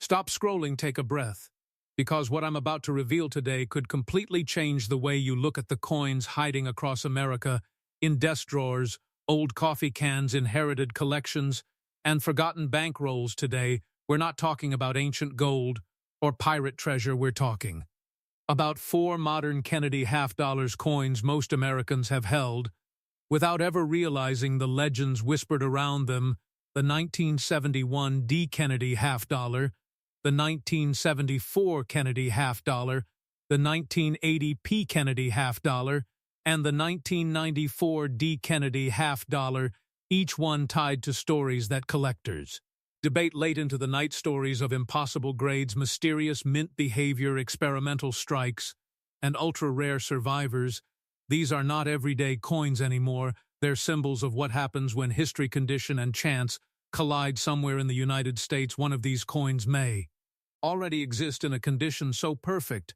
Stop scrolling, take a breath, because what I'm about to reveal today could completely change the way you look at the coins hiding across America in desk drawers, old coffee cans, inherited collections, and forgotten bankrolls. Today, we're not talking about ancient gold or pirate treasure. We're talking about 4 modern Kennedy half-dollars coins most Americans have held without ever realizing the legends whispered around them: the 1971 D. Kennedy half-dollar, the 1974 Kennedy half-dollar, the 1980 P. Kennedy half-dollar, and the 1994 D. Kennedy half-dollar, each one tied to stories that collectors debate late into the night: stories of impossible grades, mysterious mint behavior, experimental strikes, and ultra-rare survivors. These are not everyday coins anymore. They're symbols of what happens when history, condition, and chance collide somewhere in the United States. One of these coins may already exist in a condition so perfect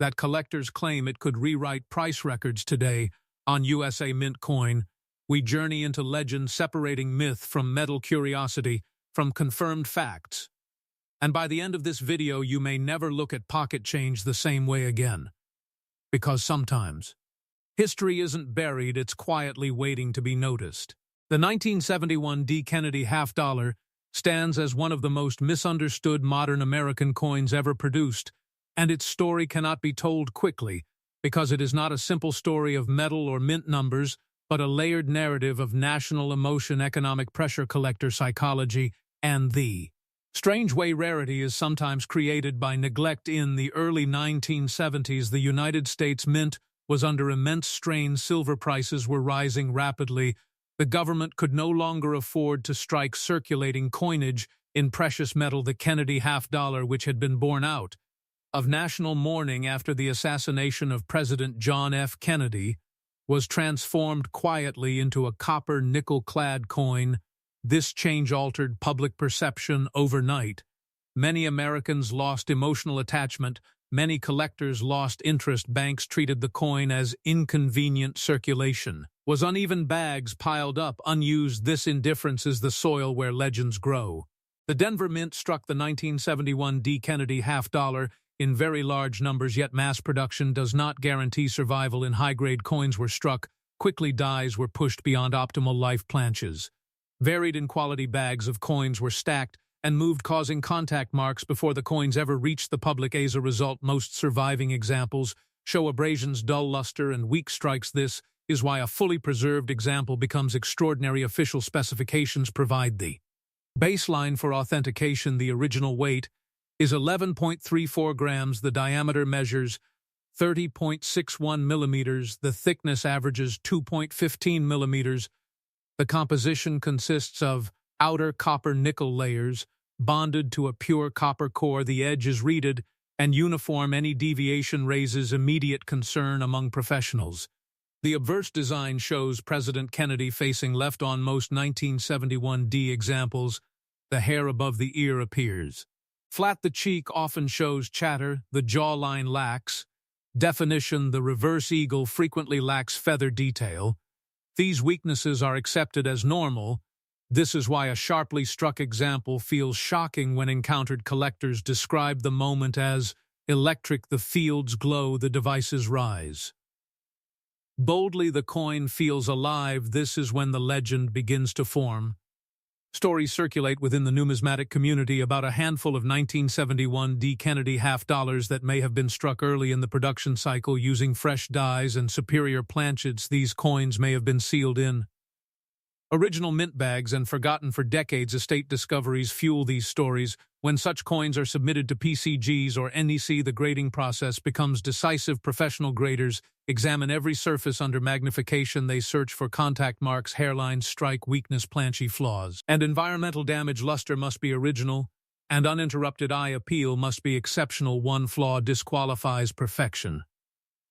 that collectors claim it could rewrite price records. Today, on USA Mint Coin, we journey into legend, separating myth from metal, curiosity from confirmed facts. And by the end of this video, you may never look at pocket change the same way again. Because sometimes history isn't buried, it's quietly waiting to be noticed. The 1971 D. Kennedy half-dollar stands as one of the most misunderstood modern American coins ever produced, and its story cannot be told quickly, because it is not a simple story of metal or mint numbers, but a layered narrative of national emotion, economic pressure, collector psychology, and the strange way rarity is sometimes created by neglect. In the early 1970s, the United States Mint was under immense strain. Silver prices were rising rapidly. The government could no longer afford to strike circulating coinage in precious metal. The Kennedy half-dollar, which had been born out of national mourning after the assassination of President John F. Kennedy, was transformed quietly into a copper nickel-clad coin. This change altered public perception overnight. Many Americans lost emotional attachment. Many collectors lost interest. Banks treated the coin as inconvenient. Circulation was uneven, bags piled up unused. This indifference is the soil where legends grow. The Denver Mint struck the 1971 D. Kennedy half-dollar in very large numbers, yet mass production does not guarantee survival. In high-grade coins were struck. Quickly, dies were pushed beyond optimal life planches. Varied in quality, bags of coins were stacked and moved, causing contact marks before the coins ever reached the public. As a result, most surviving examples show abrasions, dull luster, and weak strikes. This is why a fully preserved example becomes extraordinary. Official specifications provide the baseline for authentication. The original weight is 11.34 grams. The diameter measures 30.61 millimeters. The thickness averages 2.15 millimeters. The composition consists of outer copper-nickel layers bonded to a pure copper core. The edge is reeded and uniform. Any deviation raises immediate concern among professionals. The obverse design shows President Kennedy facing left. On most 1971 D examples, the hair above the ear appears flat. The cheek often shows chatter. The jawline lacks definition. The reverse eagle frequently lacks feather detail. These weaknesses are accepted as normal. This is why a sharply struck example feels shocking when encountered. Collectors describe the moment as electric. The fields glow, the devices rise boldly. The coin feels alive. This is when the legend begins to form. Stories circulate within the numismatic community about a handful of 1971 D. Kennedy half-dollars that may have been struck early in the production cycle using fresh dies and superior planchets. These coins may have been sealed in original mint bags and forgotten for decades. Estate discoveries fuel these stories. When such coins are submitted to PCGs or NEC, the grading process becomes decisive. Professional graders examine every surface under magnification. They search for contact marks, hairlines, strike weakness, planchy flaws, and environmental damage. Luster must be original, and uninterrupted eye appeal must be exceptional. One flaw disqualifies perfection.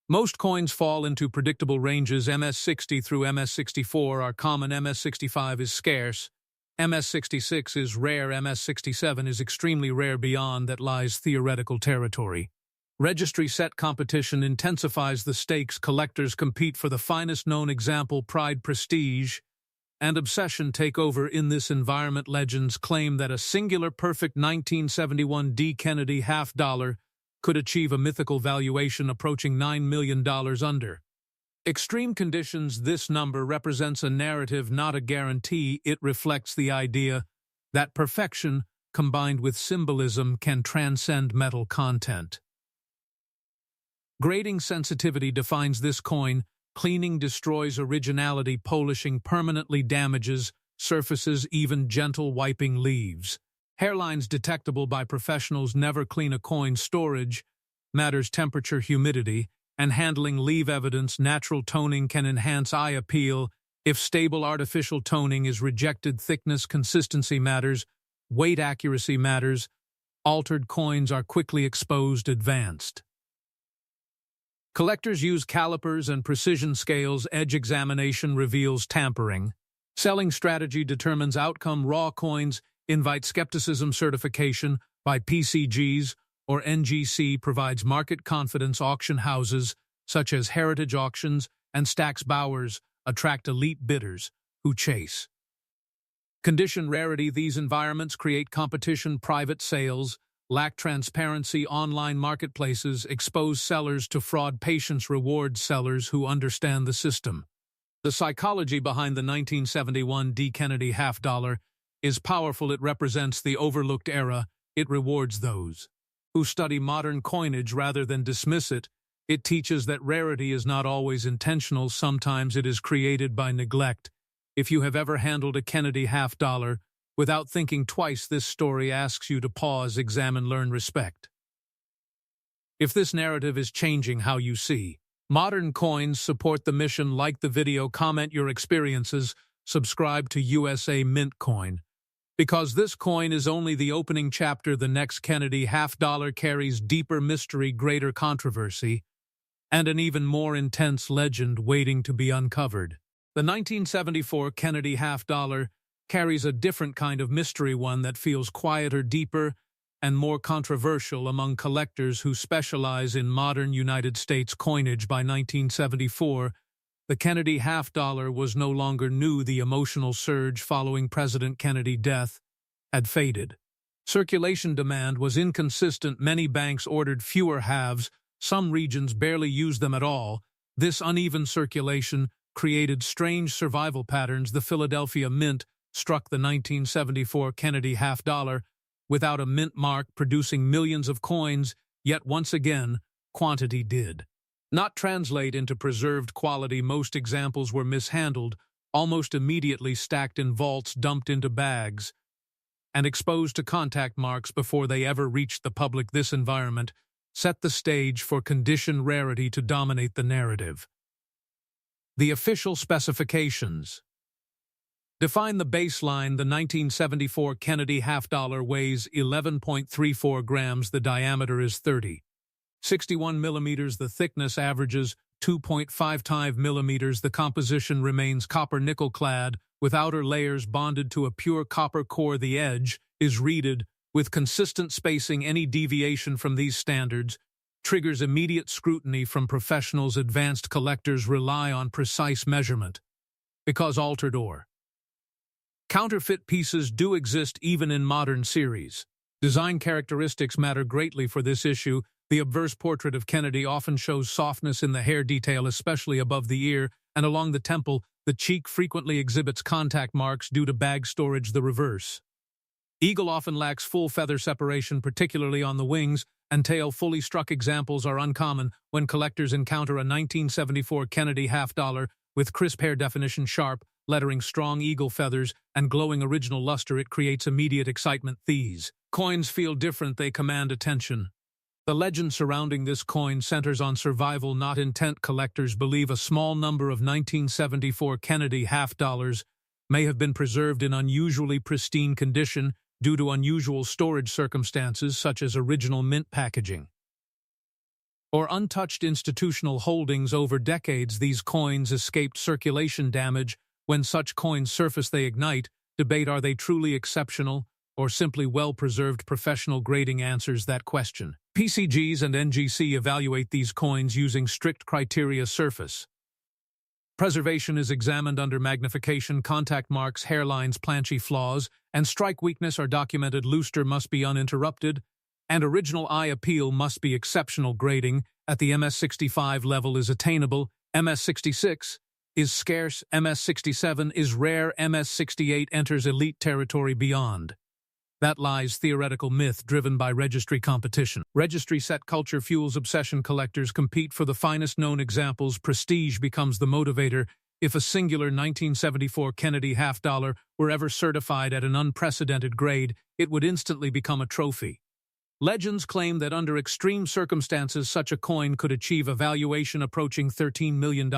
Most coins fall into predictable ranges. MS60 through MS64 are common. MS65 is scarce. MS66 is rare. MS67 is extremely rare. Beyond that lies theoretical territory. Registry set competition intensifies the stakes. Collectors compete for the finest known example. Pride, prestige, and obsession take over in this environment. Legends claim that a singular perfect 1971 D. Kennedy half-dollar could achieve a mythical valuation approaching $9 million under extreme conditions. This number represents a narrative, not a guarantee. It reflects the idea that perfection, combined with symbolism, can transcend metal content. Grading sensitivity defines this coin. Cleaning destroys originality, polishing permanently damages surfaces, even gentle wiping leaves. Hairlines detectable by professionals. Never clean a coin. Storage matters. Temperature, humidity, and handling leave evidence. Natural toning can enhance eye appeal. If stable artificial toning is rejected, thickness, consistency matters. Weight accuracy matters. Altered coins are quickly exposed. Advanced collectors use calipers and precision scales. Edge examination reveals tampering. Selling strategy determines outcome. Raw coins invite skepticism. Certification by PCGs or NGC provides market confidence. Auction houses, such as Heritage Auctions and Stack's Bowers, attract elite bidders who chase condition. Rarity. These environments create competition. Private sales lack transparency. Online marketplaces expose sellers to fraud. Patience rewards sellers who understand the system. The psychology behind the 1971 D. Kennedy half-dollar is powerful. It represents the overlooked era. It rewards those who study modern coinage rather than dismiss it. It teaches that rarity is not always intentional. Sometimes it is created by neglect. If you have ever handled a Kennedy half-dollar without thinking twice, this story asks you to pause, examine, learn, respect. If this narrative is changing how you see modern coins, support the mission, like the video, comment your experiences, subscribe to USA Mint Coin. Because this coin is only the opening chapter. The next Kennedy half-dollar carries deeper mystery, greater controversy, and an even more intense legend waiting to be uncovered. The 1974 Kennedy half-dollar carries a different kind of mystery, one that feels quieter, deeper, and more controversial among collectors who specialize in modern United States coinage. By 1974, the Kennedy half-dollar was no longer new. The emotional surge following President Kennedy's death had faded. Circulation demand was inconsistent. Many banks ordered fewer halves. Some regions barely used them at all. This uneven circulation created strange survival patterns. The Philadelphia Mint struck the 1974 Kennedy half-dollar without a mint mark, producing millions of coins, yet once again, quantity did not translate into preserved quality. Most examples were mishandled, almost immediately stacked in vaults, dumped into bags, and exposed to contact marks before they ever reached the public. This environment set the stage for condition rarity to dominate the narrative. The official specifications define the baseline. The 1974 Kennedy half-dollar weighs 11.34 grams. The diameter is 60.61 millimeters. The thickness averages 2.55 millimeters. The composition remains copper-nickel clad, with outer layers bonded to a pure copper core. The edge is reeded with consistent spacing. Any deviation from these standards triggers immediate scrutiny from professionals. Advanced collectors rely on precise measurement because altered or counterfeit pieces do exist even in modern series. Design characteristics matter greatly for this issue. The obverse portrait of Kennedy often shows softness in the hair detail, especially above the ear and along the temple. The cheek frequently exhibits contact marks due to bag storage. The reverse eagle often lacks full feather separation, particularly on the wings and tail. Fully struck examples are uncommon. When collectors encounter a 1974 Kennedy half-dollar with crisp hair definition, sharp lettering, strong eagle feathers, and glowing original luster, it creates immediate excitement. These coins feel different. They command attention. The legend surrounding this coin centers on survival, not intent. Collectors believe a small number of 1974 Kennedy half-dollars may have been preserved in unusually pristine condition due to unusual storage circumstances, such as original mint packaging or untouched institutional holdings. Over decades, these coins escaped circulation damage. When such coins surface, they ignite debate. Are they truly exceptional or simply well-preserved? Professional grading answers that question. PCGs and NGC evaluate these coins using strict criteria: surface Preservation is examined under magnification. Contact marks, hairlines, planchy flaws, and strike weakness are documented. Lustre must be uninterrupted, and original eye appeal must be exceptional. Grading at the MS65 level is attainable. MS66 is scarce. MS67 is rare. MS68 enters elite territory. Beyond that lies theoretical myth driven by registry competition. Registry set culture fuels obsession. Collectors compete for the finest known examples. Prestige becomes the motivator. If a singular 1974 Kennedy half-dollar were ever certified at an unprecedented grade, it would instantly become a trophy. Legends claim that under extreme circumstances such a coin could achieve a valuation approaching $13 million.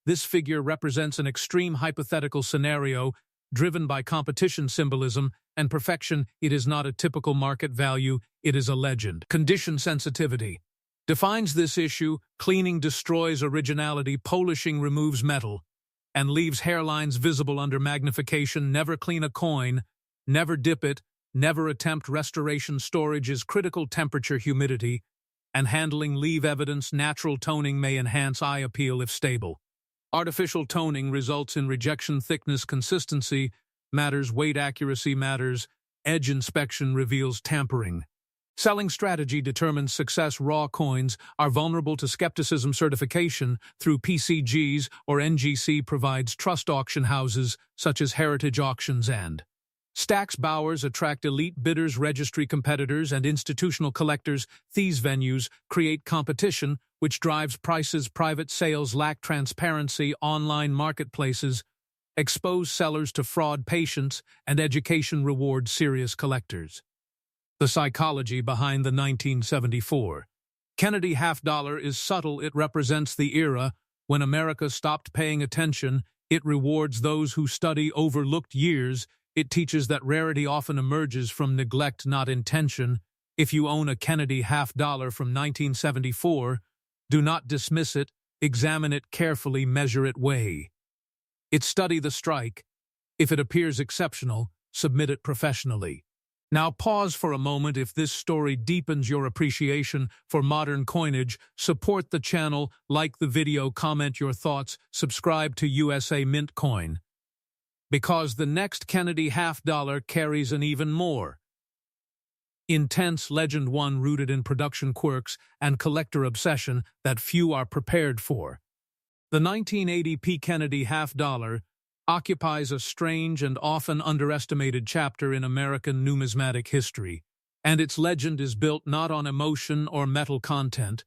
This figure represents an extreme hypothetical scenario driven by competition symbolism and perfection. It is not a typical market value, it is a legend. Condition sensitivity defines this issue. Cleaning destroys originality, polishing removes metal, and leaves hairlines visible under magnification. Never clean a coin, never dip it, never attempt restoration. Storage is critical. Temperature, humidity, and handling leave evidence. Natural toning may enhance eye appeal if stable. Artificial toning results in rejection. Thickness, consistency matters. Weight, accuracy matters. Edge inspection reveals tampering. Selling strategy determines success. Raw coins are vulnerable to skepticism. Certification through PCGs or NGC provides trust. Auction houses such as Heritage Auctions and Stax Bowers attract elite bidders. Registry competitors and institutional collectors. These venues create competition, which drives prices. Private sales lack transparency. Online marketplaces expose sellers to fraud. Patience and education reward serious collectors. The psychology behind the 1974 Kennedy half-dollar is subtle. It represents the era when America stopped paying attention. It rewards those who study overlooked years. It teaches that rarity often emerges from neglect, not intention. If you own a Kennedy half-dollar from 1974, do not dismiss it. Examine it carefully, measure it, weigh it. Study the strike. If it appears exceptional, submit it professionally. Now pause for a moment. If this story deepens your appreciation for modern coinage, support the channel, like the video, comment your thoughts, subscribe to USA Mint Coin. Because the next Kennedy half-dollar carries an even more intense legend, one rooted in production quirks and collector obsession that few are prepared for. The 1980 P. Kennedy half-dollar occupies a strange and often underestimated chapter in American numismatic history, and its legend is built not on emotion or metal content,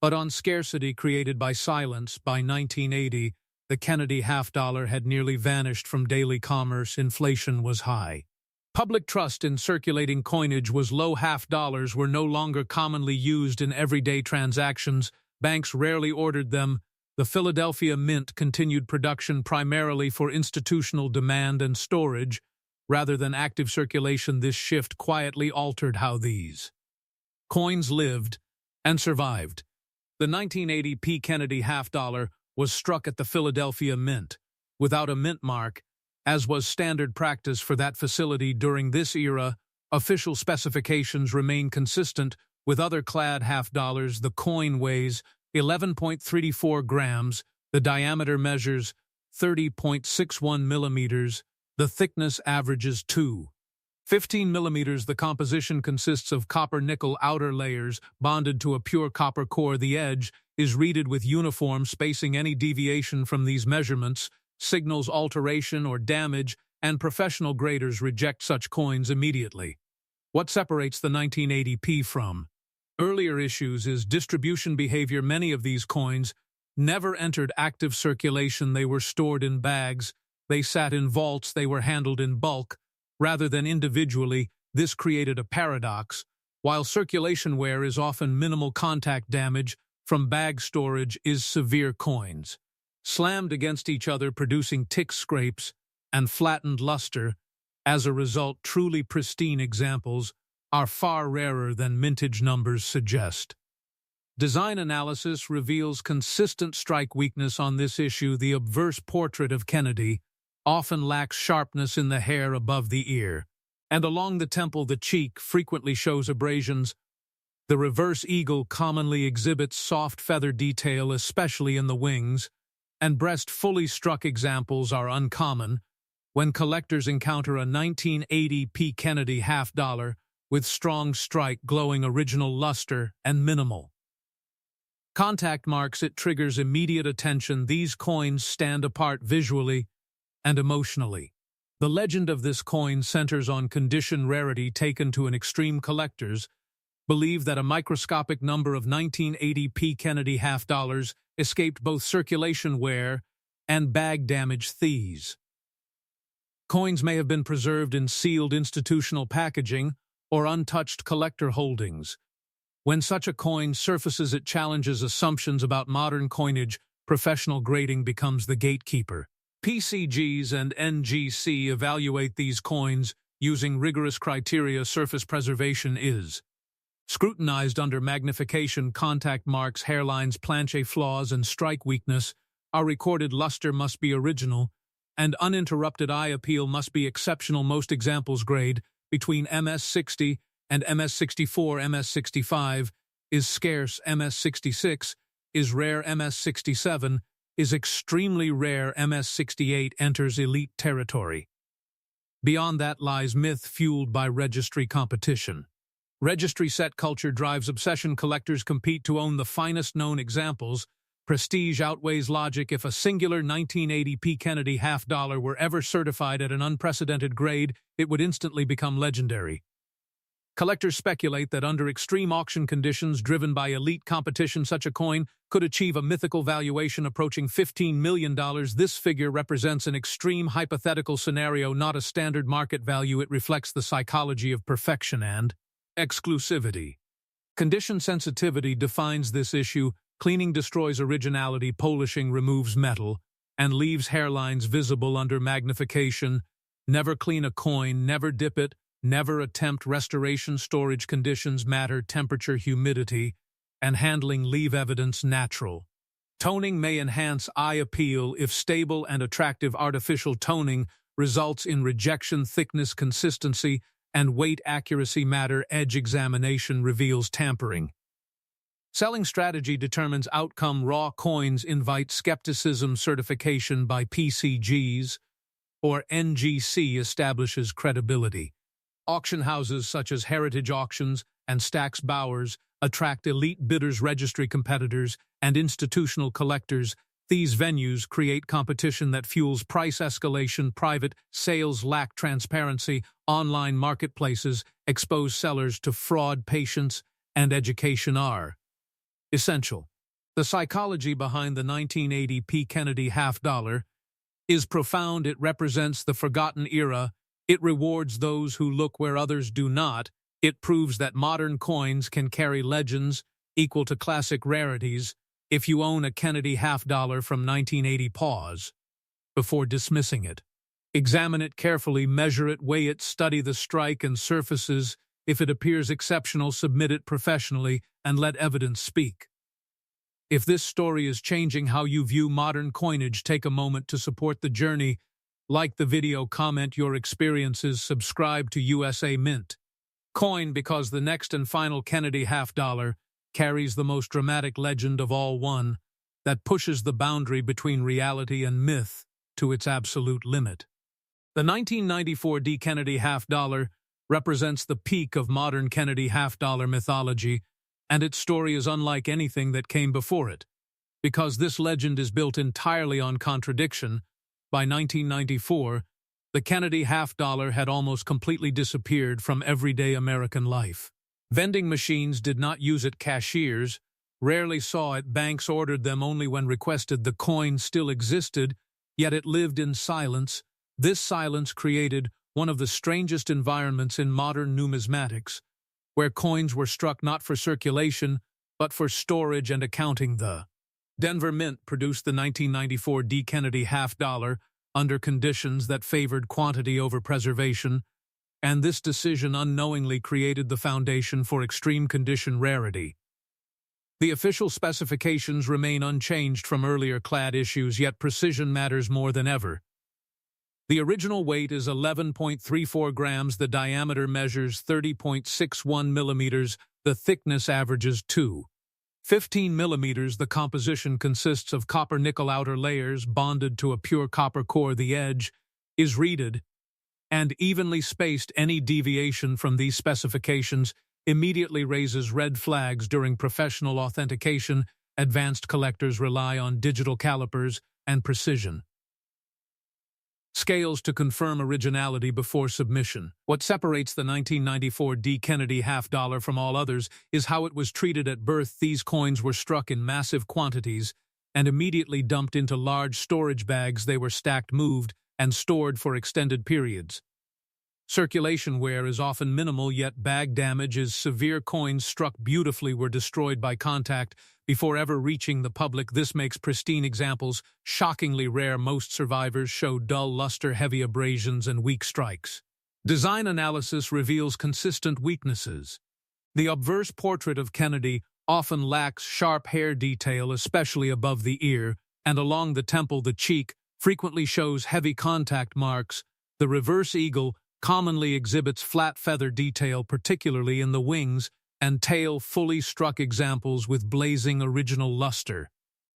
but on scarcity created by silence. By 1980, the Kennedy half-dollar had nearly vanished from daily commerce. Inflation was high. Public trust in circulating coinage was low. Half-dollars were no longer commonly used in everyday transactions. Banks rarely ordered them. The Philadelphia Mint continued production primarily for institutional demand and storage, rather than active circulation. This shift quietly altered how these coins lived and survived. The 1980 P. Kennedy half-dollar was struck at the Philadelphia Mint, without a mint mark, as was standard practice for that facility during this era. Official specifications remain consistent with other clad half-dollars. The coin weighs 11.34 grams, the diameter measures 30.61 millimeters, the thickness averages 2.15 millimeters. The composition consists of copper-nickel outer layers bonded to a pure copper core. The edge is reeded with uniform spacing. Any deviation from these measurements signals alteration or damage, and professional graders reject such coins immediately. What separates the 1980 P from earlier issues is distribution behavior. Many of these coins never entered active circulation. They were stored in bags, they sat in vaults, they were handled in bulk rather than individually. This created a paradox. While circulation wear is often minimal, contact damage from bag storage is severe. Coins slammed against each other, producing tick scrapes and flattened luster. As a result, truly pristine examples are far rarer than mintage numbers suggest. Design analysis reveals consistent strike weakness on this issue. The obverse portrait of Kennedy often lacks sharpness in the hair above the ear, and along the temple the cheek frequently shows abrasions. The reverse eagle commonly exhibits soft feather detail, especially in the wings, and breast fully struck examples are uncommon when collectors encounter a 1980 P. Kennedy half-dollar with strong strike, glowing original luster, and minimal contact marks. It triggers immediate attention. These coins stand apart visually and emotionally. The legend of this coin centers on condition rarity taken to an extreme. Collectors believe that a microscopic number of 1980 P. Kennedy half-dollars escaped both circulation wear and bag damage. Thieves. Coins may have been preserved in sealed institutional packaging or untouched collector holdings. When such a coin surfaces, it challenges assumptions about modern coinage. Professional grading becomes the gatekeeper. PCGs and NGC evaluate these coins using rigorous criteria. Surface preservation is scrutinized under magnification. Contact marks, hairlines, planche flaws, and strike weakness are recorded. Luster must be original, and uninterrupted eye appeal must be exceptional. Most examples grade between MS60 and MS64. MS65 is scarce. MS66 is rare. MS67 is extremely rare. MS68 enters elite territory. Beyond that lies myth fueled by registry competition. Registry set culture drives obsession. Collectors compete to own the finest known examples. Prestige outweighs logic. If a singular 1980 P. Kennedy half-dollar were ever certified at an unprecedented grade, it would instantly become legendary. Collectors speculate that under extreme auction conditions driven by elite competition, such a coin could achieve a mythical valuation approaching $15 million. This figure represents an extreme hypothetical scenario, not a standard market value. It reflects the psychology of perfection and exclusivity. Condition sensitivity defines this issue. Cleaning destroys originality, polishing removes metal, and leaves hairlines visible under magnification. Never clean a coin, never dip it, never attempt restoration. Storage conditions matter. Temperature, humidity, and handling leave evidence natural. Toning may enhance eye appeal if stable and attractive. Artificial toning results in rejection. Thickness, consistency, and weight accuracy matter. Edge examination reveals tampering. Selling strategy determines outcome. Raw coins invite skepticism. Certification by PCGs or NGC establishes credibility. Auction houses such as Heritage Auctions and Stack's Bowers attract elite bidders, registry competitors, and institutional collectors. These venues create competition that fuels price escalation. Private sales lack transparency. Online marketplaces expose sellers to fraud. Patience and education are essential. The psychology behind the 1980 P. Kennedy half-dollar is profound. It represents the forgotten era. It rewards those who look where others do not. It proves that modern coins can carry legends equal to classic rarities. If you own a Kennedy half-dollar from 1980, pause before dismissing it. Examine it carefully, measure it, weigh it, study the strike and surfaces. If it appears exceptional, submit it professionally and let evidence speak. If this story is changing how you view modern coinage, take a moment to support the journey. Like the video, comment your experiences, subscribe to USA Mint Coin, because the next and final Kennedy half-dollar carries the most dramatic legend of all, one that pushes the boundary between reality and myth to its absolute limit. The 1994 D. Kennedy half-dollar represents the peak of modern Kennedy half-dollar mythology, and its story is unlike anything that came before it. Because this legend is built entirely on contradiction, by 1994, the Kennedy half-dollar had almost completely disappeared from everyday American life. Vending machines did not use it, cashiers rarely saw it, banks ordered them only when requested. The coin still existed, yet it lived in silence. This silence created one of the strangest environments in modern numismatics, where coins were struck not for circulation, but for storage and accounting. The Denver Mint produced the 1994 D. Kennedy half-dollar under conditions that favored quantity over preservation, and this decision unknowingly created the foundation for extreme condition rarity. The official specifications remain unchanged from earlier clad issues, yet precision matters more than ever. The original weight is 11.34 grams, the diameter measures 30.61 millimeters, the thickness averages 2. 15 millimeters, the composition consists of copper-nickel outer layers bonded to a pure copper core. The edge is reeded and evenly spaced. Any deviation from these specifications immediately raises red flags during professional authentication. Advanced collectors rely on digital calipers and precision scales to confirm originality before submission. What separates the 1994 D. Kennedy half-dollar from all others is how it was treated at birth. These coins were struck in massive quantities and immediately dumped into large storage bags. They were stacked, moved, and stored for extended periods. Circulation wear is often minimal, yet bag damage is severe. Coins struck beautifully were destroyed by contact before ever reaching the public. This makes pristine examples shockingly rare. Most survivors show dull luster, heavy abrasions, and weak strikes. Design analysis reveals consistent weaknesses. The obverse portrait of Kennedy often lacks sharp hair detail, especially above the ear, and along the temple. The cheek frequently shows heavy contact marks. The reverse eagle commonly exhibits flat feather detail, particularly in the wings and tail. Fully struck examples with blazing original luster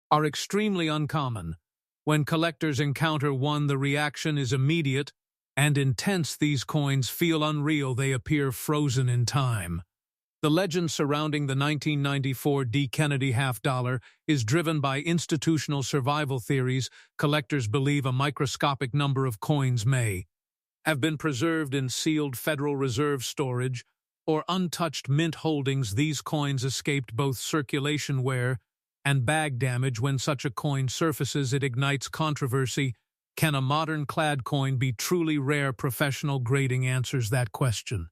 are extremely uncommon. When collectors encounter one, the reaction is immediate and intense. These coins feel unreal. They appear frozen in time. The legend surrounding the 1994 D. Kennedy half-dollar is driven by institutional survival theories. Collectors believe a microscopic number of coins may have been preserved in sealed Federal Reserve storage or untouched mint holdings. These coins escaped both circulation wear and bag damage. When such a coin surfaces, it ignites controversy. Can a modern clad coin be truly rare? Professional grading answers that question.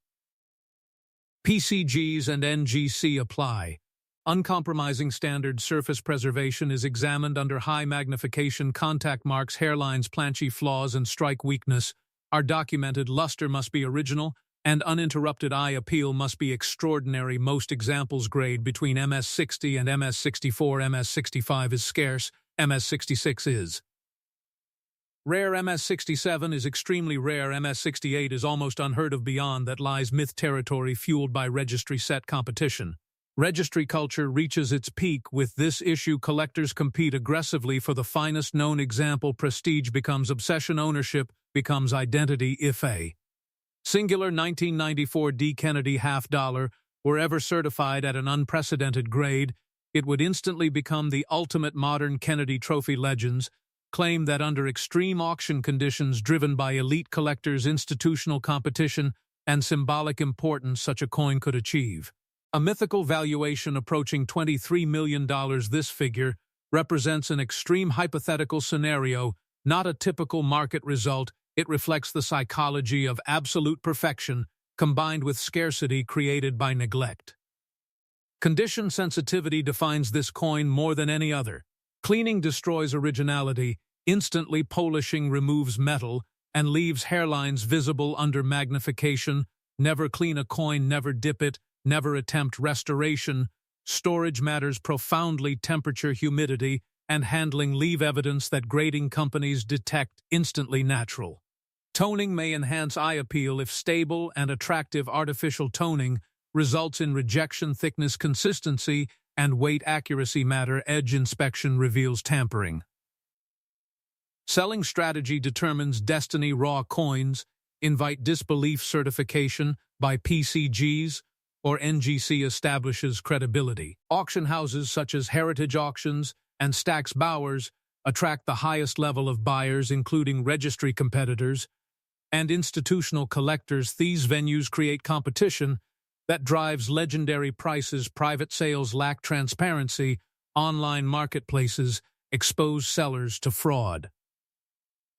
PCGs and NGC apply. Uncompromising standard surface preservation is examined under high magnification. Contact marks, hairlines, planchy flaws, and strike weakness are documented. Luster must be original, and uninterrupted eye appeal must be extraordinary. Most examples grade between MS60 and MS64. MS65 is scarce, MS66 is rare. MS67 is extremely rare. MS68 is almost unheard of. Beyond that lies myth territory fueled by registry set competition. Registry culture reaches its peak with this issue. Collectors compete aggressively for the finest known example. Prestige becomes obsession. Ownership becomes identity. If a singular 1994 D. Kennedy half-dollar were ever certified at an unprecedented grade, it would instantly become the ultimate modern Kennedy trophy. Legends claim that under extreme auction conditions driven by elite collectors, institutional competition, and symbolic importance, such a coin could achieve a mythical valuation approaching $23 million. This figure represents an extreme hypothetical scenario, not a typical market result. It reflects the psychology of absolute perfection combined with scarcity created by neglect. Condition sensitivity defines this coin more than any other. Cleaning destroys originality. Instantly polishing removes metal and leaves hairlines visible under magnification. Never clean a coin, never dip it, never attempt restoration. Storage matters profoundly. Temperature, humidity, and handling leave evidence that grading companies detect instantly. Natural toning may enhance eye appeal if stable and attractive. Artificial toning results in rejection. Thickness, consistency, and weight accuracy matter. Edge inspection reveals tampering. Selling strategy determines destiny. Raw coins invite disbelief. Certification by PCGs or NGC establishes credibility. Auction houses such as Heritage Auctions and Stack's Bowers attract the highest level of buyers, including registry competitors and institutional collectors. These venues create competition that drives legendary prices. Private sales lack transparency. Online marketplaces expose sellers to fraud.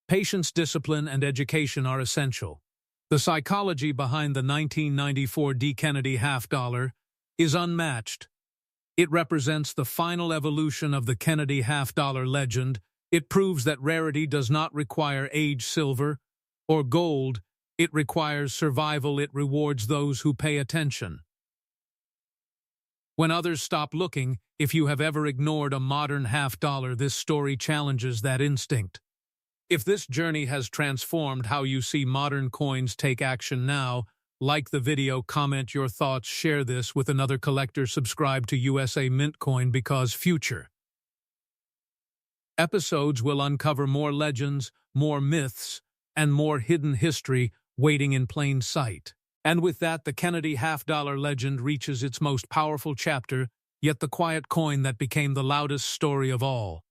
Patience, discipline, and education are essential. The psychology behind the 1994 D. Kennedy half-dollar is unmatched. It represents the final evolution of the Kennedy half-dollar legend. It proves that rarity does not require aged silver or gold. It requires survival. It rewards those who pay attention when others stop looking. If you have ever ignored a modern half-dollar, this story challenges that instinct. If this journey has transformed how you see modern coins, take action now. Like the video, comment your thoughts, share this with another collector, subscribe to USA Mint Coin because future episodes will uncover more legends, more myths, and more hidden history waiting in plain sight. And with that, the Kennedy half-dollar legend reaches its most powerful chapter, yet the quiet coin that became the loudest story of all.